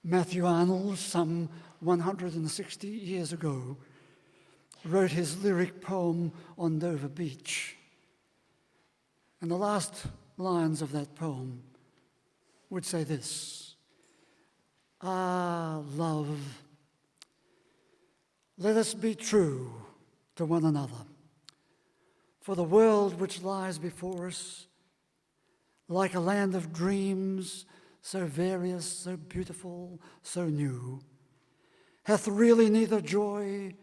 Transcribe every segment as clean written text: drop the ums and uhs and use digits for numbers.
Matthew Arnold, some 160 years ago, wrote his lyric poem on Dover Beach. And the last lines of that poem would say this: "Ah, love, let us be true to one another, for the world which lies before us, like a land of dreams, so various, so beautiful, so new, hath really neither joy,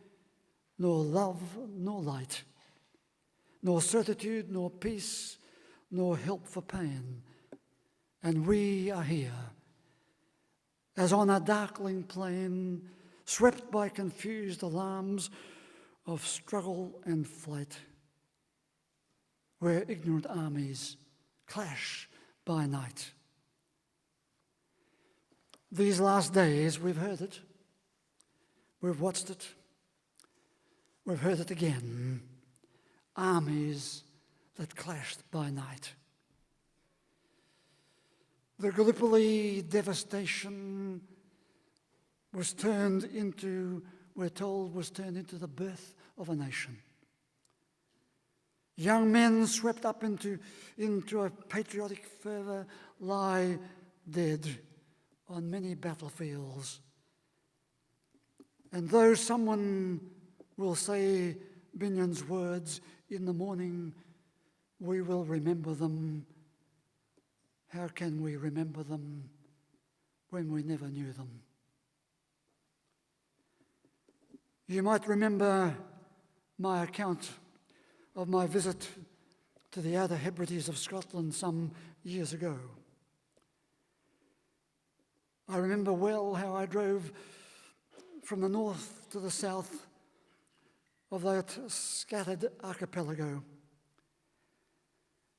nor love, nor light, nor certitude, nor peace, nor help for pain. And we are here, as on a darkling plain, swept by confused alarms of struggle and flight, where ignorant armies clash by night." These last days, we've heard it, we've watched it, we've heard it again. Armies that clashed by night. The Gallipoli devastation was turned into, we're told, was turned into the birth of a nation. Young men swept up into a patriotic fervour lie dead on many battlefields. And though someone will say Binion's words, "In the morning we will remember them," how can we remember them when we never knew them? You might remember my account of my visit to the Outer Hebrides of Scotland some years ago. I remember well how I drove from the north to the south of that scattered archipelago,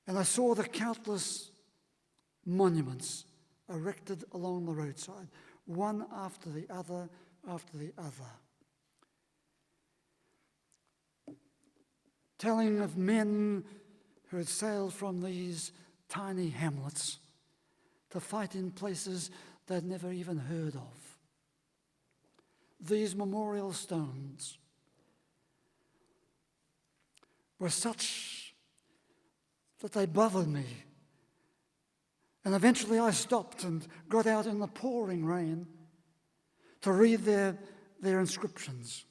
and I saw the countless monuments erected along the roadside, one after the other after the other, telling of men who had sailed from these tiny hamlets to fight in places they'd never even heard of. These memorial stones were such that they bothered me. And eventually I stopped and got out in the pouring rain to read their inscriptions.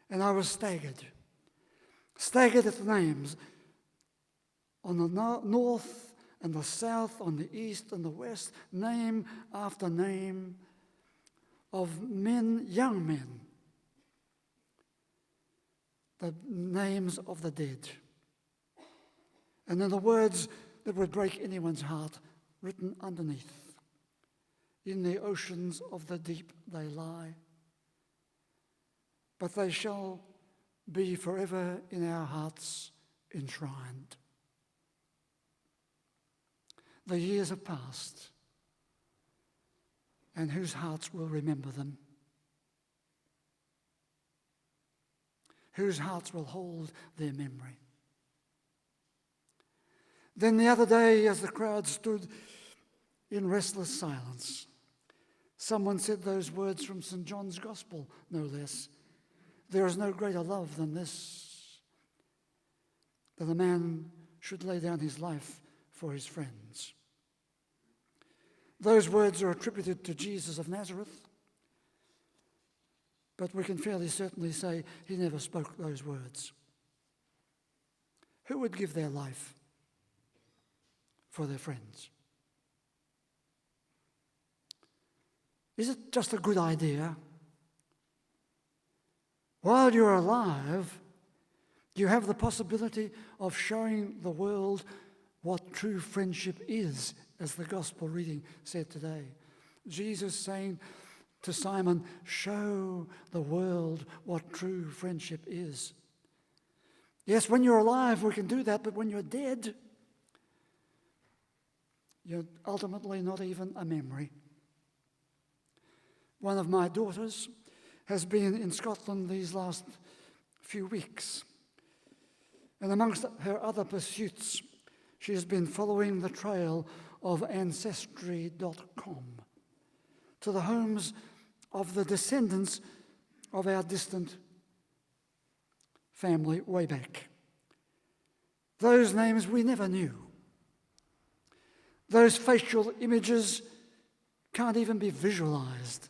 And I was staggered at the names on the north and the south, on the east and the west, name after name of men, young men, the names of the dead. And then the words that would break anyone's heart written underneath: "In the oceans of the deep they lie, but they shall be forever in our hearts enshrined." The years have passed, and whose hearts will remember them? Whose hearts will hold their memory? Then the other day, as the crowd stood in restless silence, someone said those words from St. John's Gospel, no less: "There is no greater love than this, that a man should lay down his life for his friends." Those words are attributed to Jesus of Nazareth, but we can fairly certainly say he never spoke those words. Who would give their life for their friends? Is it just a good idea? While you're alive, you have the possibility of showing the world what true friendship is, as the gospel reading said today. Jesus saying to Simon, "Show the world what true friendship is." Yes, when you're alive, we can do that, but when you're dead, you're ultimately not even a memory. One of my daughters has been in Scotland these last few weeks, and amongst her other pursuits, she has been following the trail of Ancestry.com to the homes of the descendants of our distant family way back. Those names we never knew. Those facial images can't even be visualized,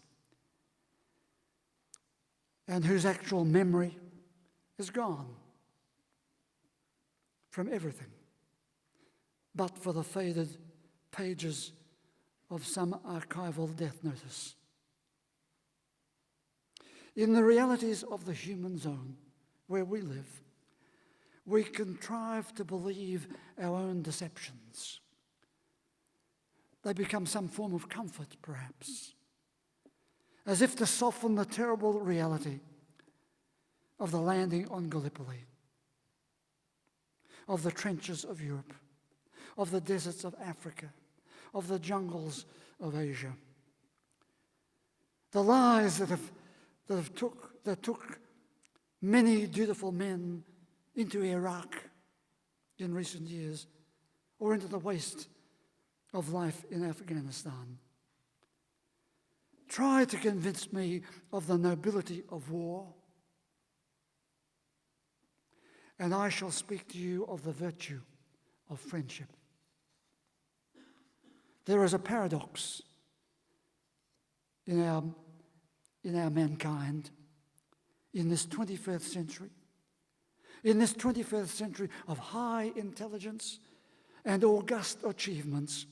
and whose actual memory is gone from everything, but for the faded pages of some archival death notice. In the realities of the human zone where we live, we contrive to believe our own deceptions. They become some form of comfort, perhaps, as if to soften the terrible reality of the landing on Gallipoli, of the trenches of Europe, of the deserts of Africa, of the jungles of Asia. The lies that took many dutiful men into Iraq in recent years, or into the waste of life in Afghanistan. Try to convince me of the nobility of war, and I shall speak to you of the virtue of friendship. There is a paradox in our mankind in this 21st century. In this 21st century of high intelligence and august achievements,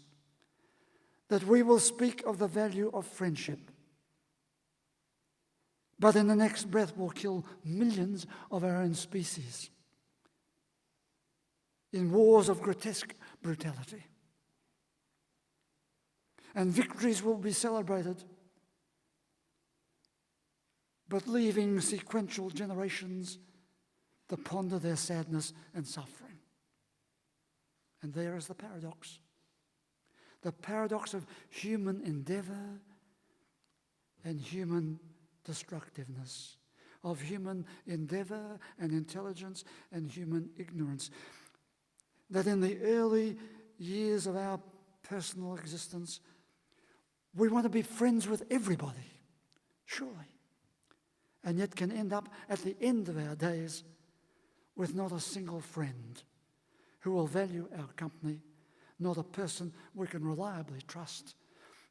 that we will speak of the value of friendship, but in the next breath will kill millions of our own species in wars of grotesque brutality. And victories will be celebrated, but leaving sequential generations to ponder their sadness and suffering. And there is the paradox. The paradox of human endeavor and human destructiveness, of human endeavor and intelligence and human ignorance. That in the early years of our personal existence, we want to be friends with everybody, surely, and yet can end up at the end of our days with not a single friend who will value our company, not a person we can reliably trust,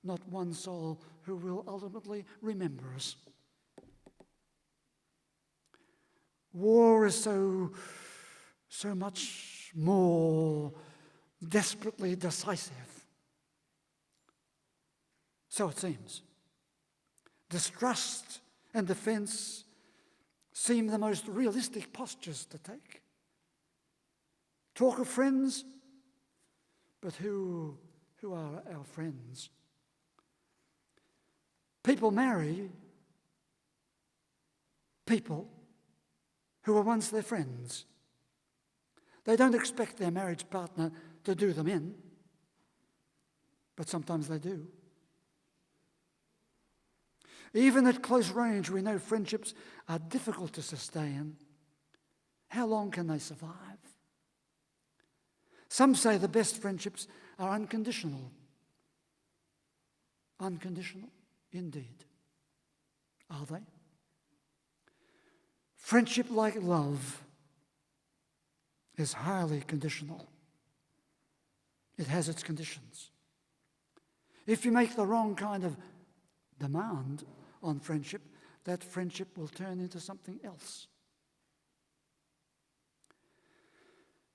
not one soul who will ultimately remember us. War is so much more desperately decisive. So it seems. Distrust and defense seem the most realistic postures to take. Talk of friends, but who are our friends? People marry people who were once their friends. They don't expect their marriage partner to do them in, but sometimes they do. Even at close range, we know friendships are difficult to sustain. How long can they survive? Some say the best friendships are unconditional. Unconditional, indeed. Are they? Friendship, like love, is highly conditional. It has its conditions. If you make the wrong kind of demand on friendship, that friendship will turn into something else.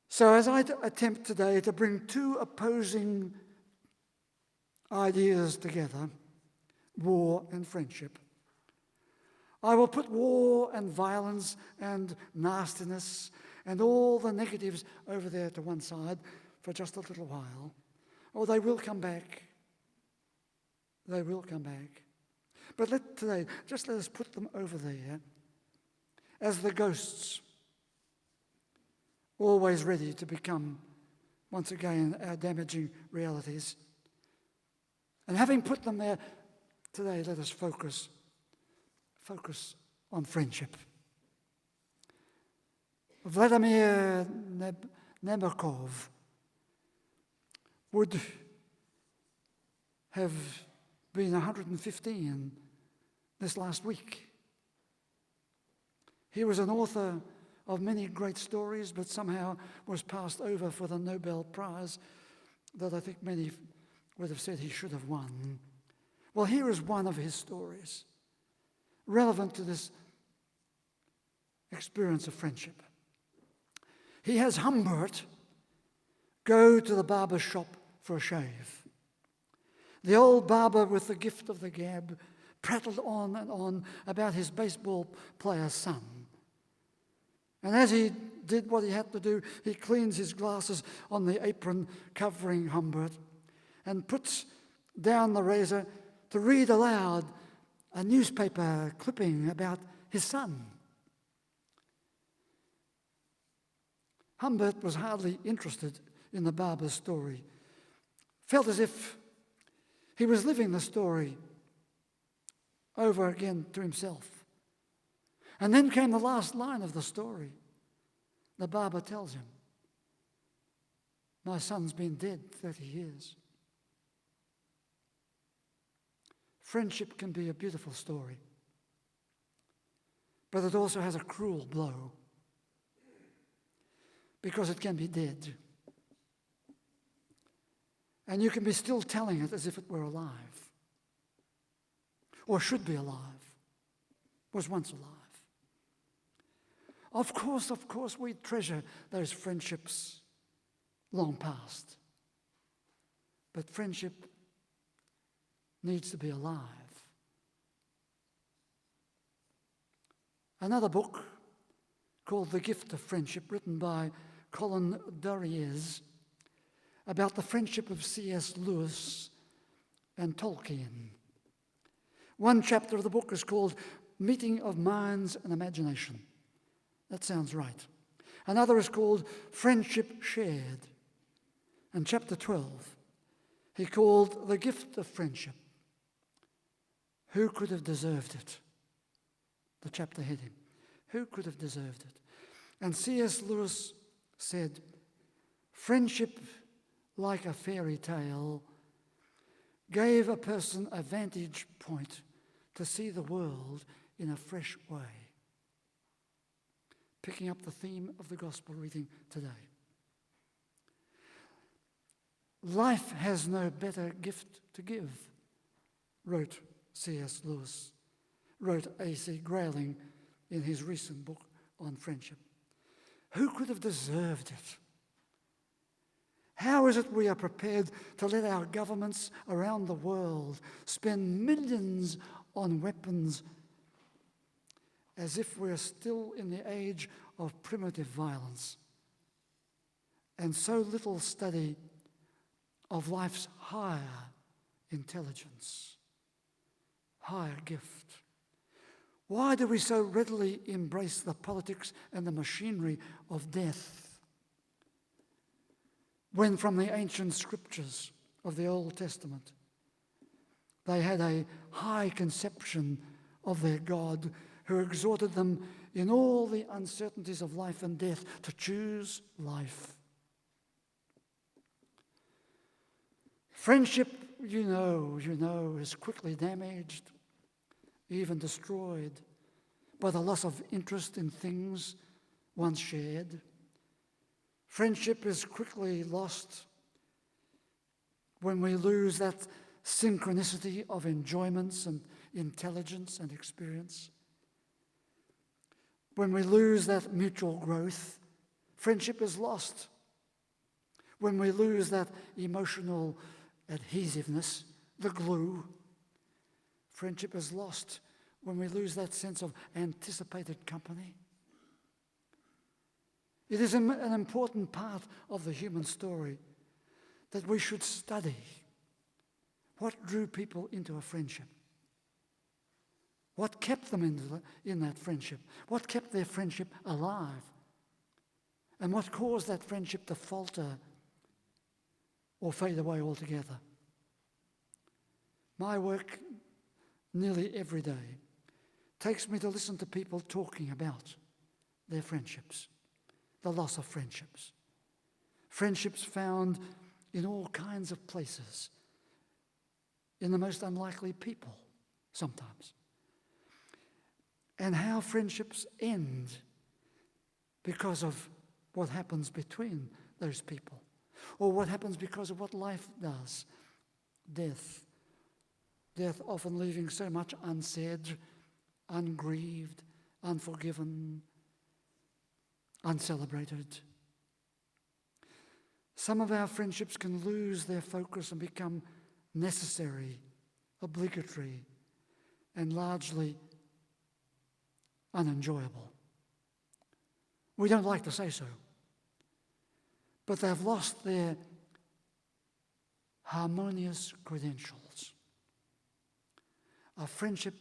So as I attempt today to bring two opposing ideas together, war and friendship, I will put war and violence and nastiness and all the negatives over there to one side for just a little while. Oh, they will come back. They will come back. But let us put them over there as the ghosts, always ready to become, once again, our damaging realities. And having put them there today, let us focus on friendship. Vladimir Nabokov would have been 115 this last week. He was an author of many great stories, but somehow was passed over for the Nobel Prize that I think many would have said he should have won. Well, here is one of his stories, relevant to this experience of friendship. He has Humbert go to the barber's shop for a shave. The old barber with the gift of the gab prattled on and on about his baseball player's son. And as he did what he had to do, he cleans his glasses on the apron covering Humbert and puts down the razor to read aloud a newspaper clipping about his son. Humbert was hardly interested in the barber's story, felt as if he was living the story over again to himself. And then came the last line of the story. The barber tells him, "My son's been dead 30 years." Friendship can be a beautiful story, but it also has a cruel blow because it can be dead. And you can be still telling it as if it were alive, or should be alive, was once alive. Of course, we treasure those friendships long past. But friendship needs to be alive. Another book called The Gift of Friendship, written by Colin Dorries, about the friendship of C.S. Lewis and Tolkien. One chapter of the book is called Meeting of Minds and Imagination. That sounds right. Another is called Friendship Shared. And chapter 12, he called The Gift of Friendship. Who could have deserved it? The chapter heading. Who could have deserved it? And C.S. Lewis said, friendship, like a fairy tale, gave a person a vantage point to see the world in a fresh way. Picking up the theme of the gospel reading today. Life has no better gift to give, wrote C.S. Lewis, wrote A.C. Grayling in his recent book on friendship. Who could have deserved it? How is it we are prepared to let our governments around the world spend millions on weapons as if we're still in the age of primitive violence, and so little study of life's higher intelligence, higher gift? Why do we so readily embrace the politics and the machinery of death, when from the ancient scriptures of the Old Testament they had a high conception of their God, who exhorted them in all the uncertainties of life and death to choose life? Friendship, you know, is quickly damaged, even destroyed, by the loss of interest in things once shared. Friendship is quickly lost when we lose that synchronicity of enjoyments and intelligence and experience. When we lose that mutual growth, friendship is lost. When we lose that emotional adhesiveness, the glue, friendship is lost. When we lose that sense of anticipated company. It is an important part of the human story that we should study. What drew people into a friendship? What kept them in that friendship? What kept their friendship alive? And what caused that friendship to falter or fade away altogether? My work nearly every day takes me to listen to people talking about their friendships, the loss of friendships. Friendships found in all kinds of places, in the most unlikely people sometimes. And how friendships end because of what happens between those people, or what happens because of what life does. Death often leaving so much unsaid, ungrieved, unforgiven, uncelebrated. Some of our friendships can lose their focus and become necessary, obligatory, and largely unenjoyable. We don't like to say so, but they've lost their harmonious credentials. A friendship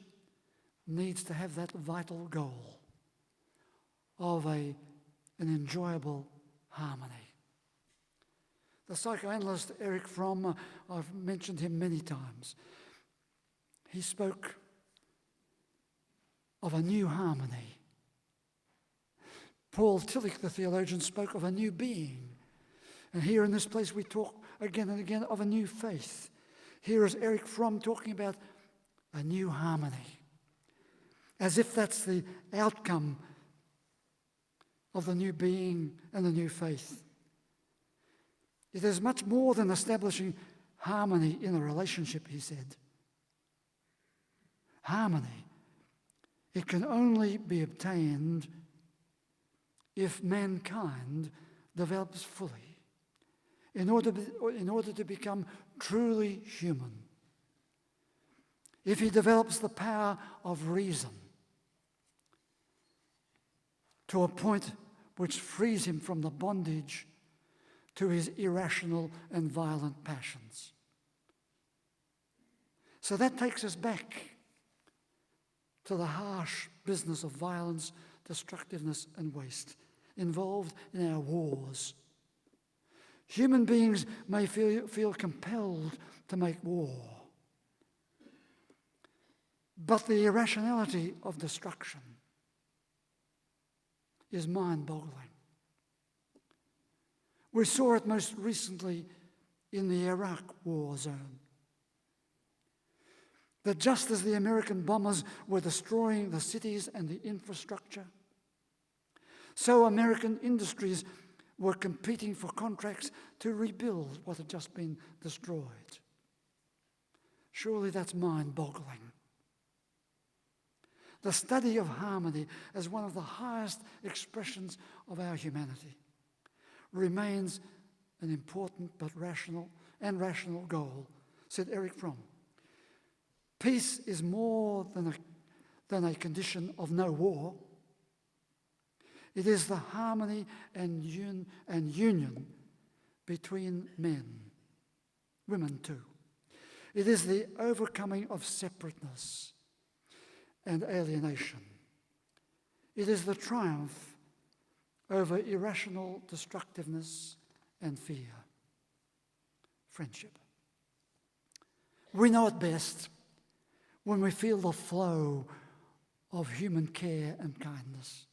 needs to have that vital goal of an enjoyable harmony. The psychoanalyst Erich Fromm, I've mentioned him many times, he spoke of a new harmony. Paul Tillich, the theologian, spoke of a new being. And here in this place we talk again and again of a new faith. Here is Erich Fromm talking about a new harmony, as if that's the outcome of the new being and the new faith. It is much more than establishing harmony in a relationship, he said. Harmony, it can only be obtained if mankind develops fully, in order to become truly human. If he develops the power of reason to a point which frees him from the bondage to his irrational and violent passions. So that takes us back to the harsh business of violence, destructiveness, and waste involved in our wars. Human beings may feel compelled to make war, but the irrationality of destruction is mind-boggling. We saw it most recently in the Iraq war zone. That just as the American bombers were destroying the cities and the infrastructure, so American industries were competing for contracts to rebuild what had just been destroyed. Surely that's mind-boggling. The study of harmony as one of the highest expressions of our humanity remains an important but rational goal, said Erich Fromm. Peace is more than a condition of no war. It is the harmony and union between men, women too. It is the overcoming of separateness and alienation. It is the triumph over irrational destructiveness and fear. Friendship. We know it best when we feel the flow of human care and kindness.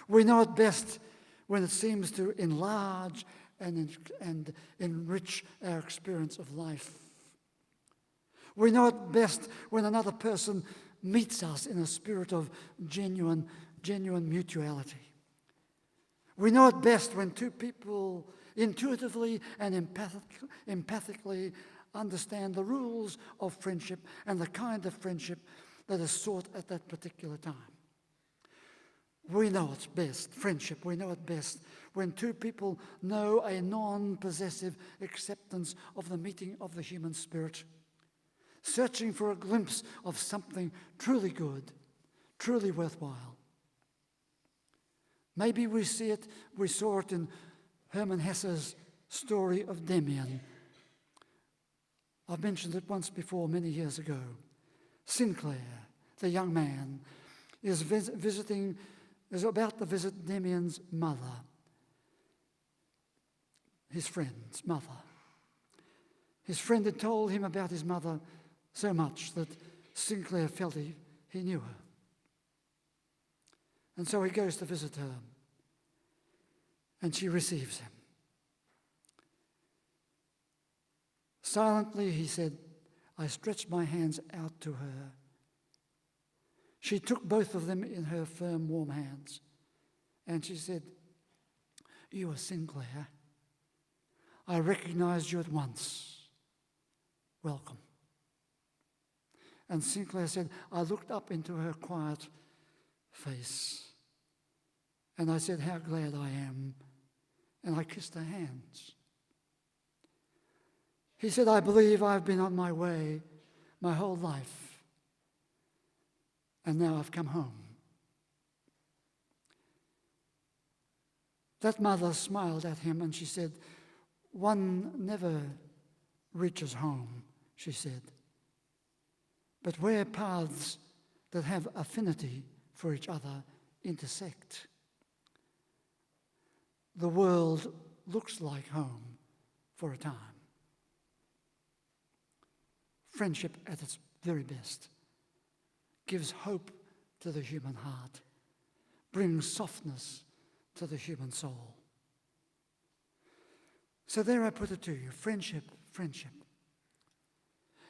We know it best when it seems to enlarge and enrich our experience of life. We know it best when another person meets us in a spirit of genuine mutuality. We know it best when two people intuitively and empathically understand the rules of friendship and the kind of friendship that is sought at that particular time. We know it best, friendship, we know it best when two people know a non-possessive acceptance of the meeting of the human spirit, searching for a glimpse of something truly good, truly worthwhile. Maybe we saw it in Hermann Hesse's story of Damien. I've mentioned it once before, many years ago. Sinclair, the young man, is about to visit Damien's mother, his friend's mother. His friend had told him about his mother so much that Sinclair felt he knew her. And so he goes to visit her, and she receives him. Silently, he said, I stretched my hands out to her. She took both of them in her firm, warm hands, and she said, "You are Sinclair. I recognized you at once. Welcome." And Sinclair said, I looked up into her quiet face, and I said, "How glad I am." And I kissed her hands. He said, "I believe I've been on my way my whole life, and now I've come home." That mother smiled at him and she said, "One never reaches home," she said. "But where paths that have affinity for each other intersect, the world looks like home for a time." Friendship at its very best gives hope to the human heart, brings softness to the human soul. So there I put it to you, friendship.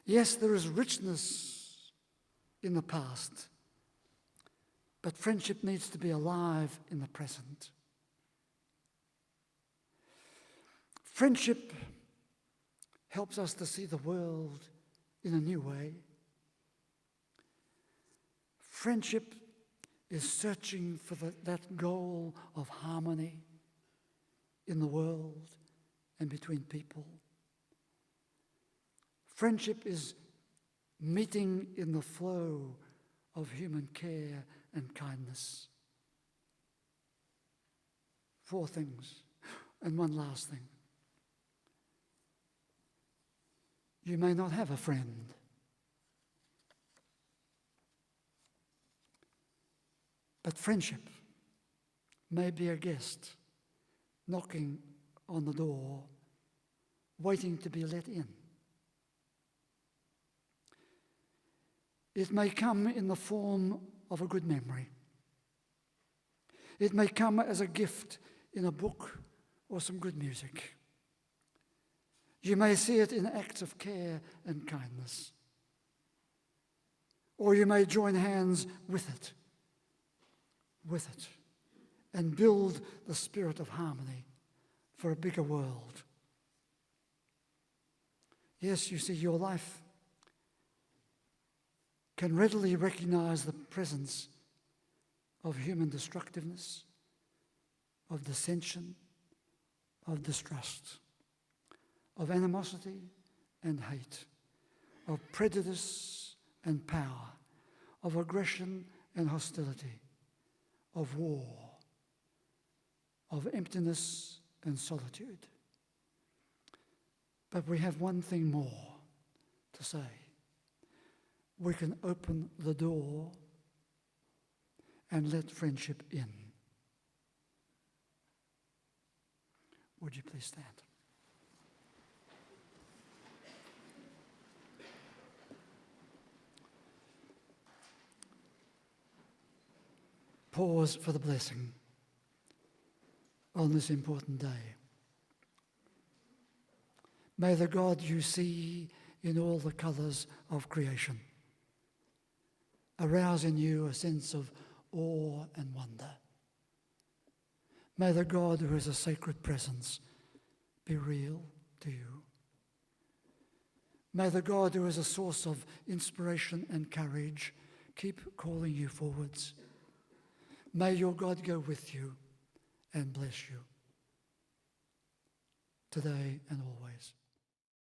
Yes, there is richness in the past, but friendship needs to be alive in the present. Friendship helps us to see the world in a new way. Friendship is searching for that goal of harmony in the world and between people. Friendship is meeting in the flow of human care and kindness. 4 things, and one last thing. You may not have a friend, but friendship may be a guest knocking on the door, waiting to be let in. It may come in the form of a good memory. It may come as a gift in a book or some good music. You may see it in acts of care and kindness. Or you may join hands with it, and build the spirit of harmony for a bigger world. Yes, you see, your life can readily recognize the presence of human destructiveness, of dissension, of distrust, of animosity and hate, of prejudice and power, of aggression and hostility, of war, of emptiness and solitude. But we have one thing more to say. We can open the door and let friendship in. Would you please stand? Pause for the blessing on this important day. May the God you see in all the colours of creation arouse in you a sense of awe and wonder. May the God who is a sacred presence be real to you. May the God who is a source of inspiration and courage keep calling you forwards. May your God go with you and bless you today and always.